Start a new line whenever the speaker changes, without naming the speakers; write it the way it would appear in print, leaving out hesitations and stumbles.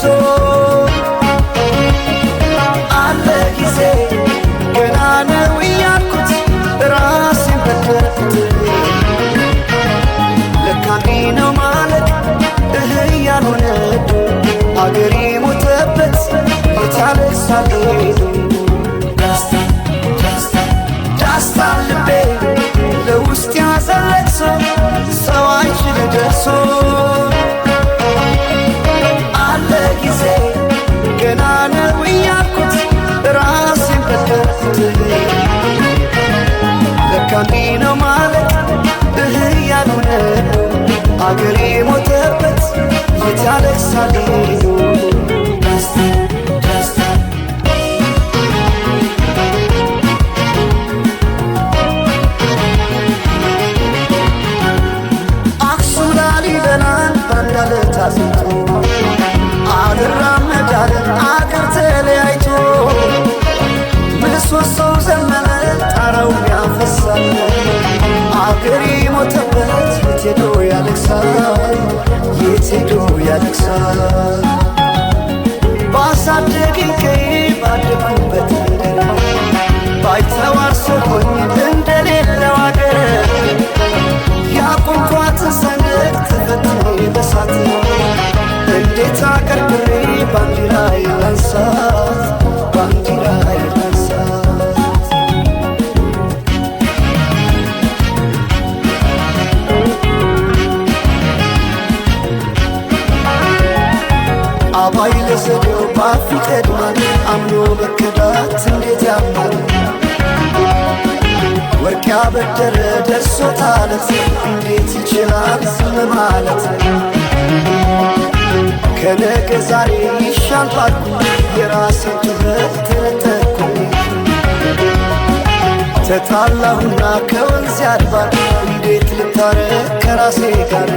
ደርሶ አለ ጊዜ ገና ነው እያልኩት ራሴን በደልኩት ለካ እንዲህ ነው ማለት ያልሆነ አገሬ ሞተበት የታለቅሳል ዳስታ ልቤ ለውስጥ ያዘለቅሶ ሰው አይችል ደርሶ አለ ጊዜ ገና ነው እያልኩት ራሴን በደልኩት ለካ እንዲህ ነው ማለት ያልሆነ አገሬ ሞተበት የታለቅሳል አክሱም ላሊበላን ባንዳለ ታስቶ አልራመዳለ አገር ተለያይቶ ምሰሶው ዘመነ ጣራው ያፈሳል አገሬ ሞተበት የት ሄዶ ያለቅሳል የት ሄዶ ያለቅሳል ባሳደገኝ ቀዬ ባደግኩበት መንደር ባይተዋር ሰሆኝ እንደሌለው አገር ያቆምኳትን ሰንደቅ ተፈትኜ በሳት እንዴት አቀርቅሬ ባንዲራዬ ላንሳት ባንዲራዬ ላንሳት አባይ ለዘዴው ባፍ ይቀድማል አምኖ በከዳት እንዴት ያምናል ወርቅ ያበደረ ደርሶታለት እንዴት ይችላል ዝም ማለት ከነገ ዛሬ ይሻል ባልኩ የራሴን ትበት ተነጠቅኩ ተጣላሁና ከወንዝ ያድባል እንዴት ልታረቅ ከራሴ ጋር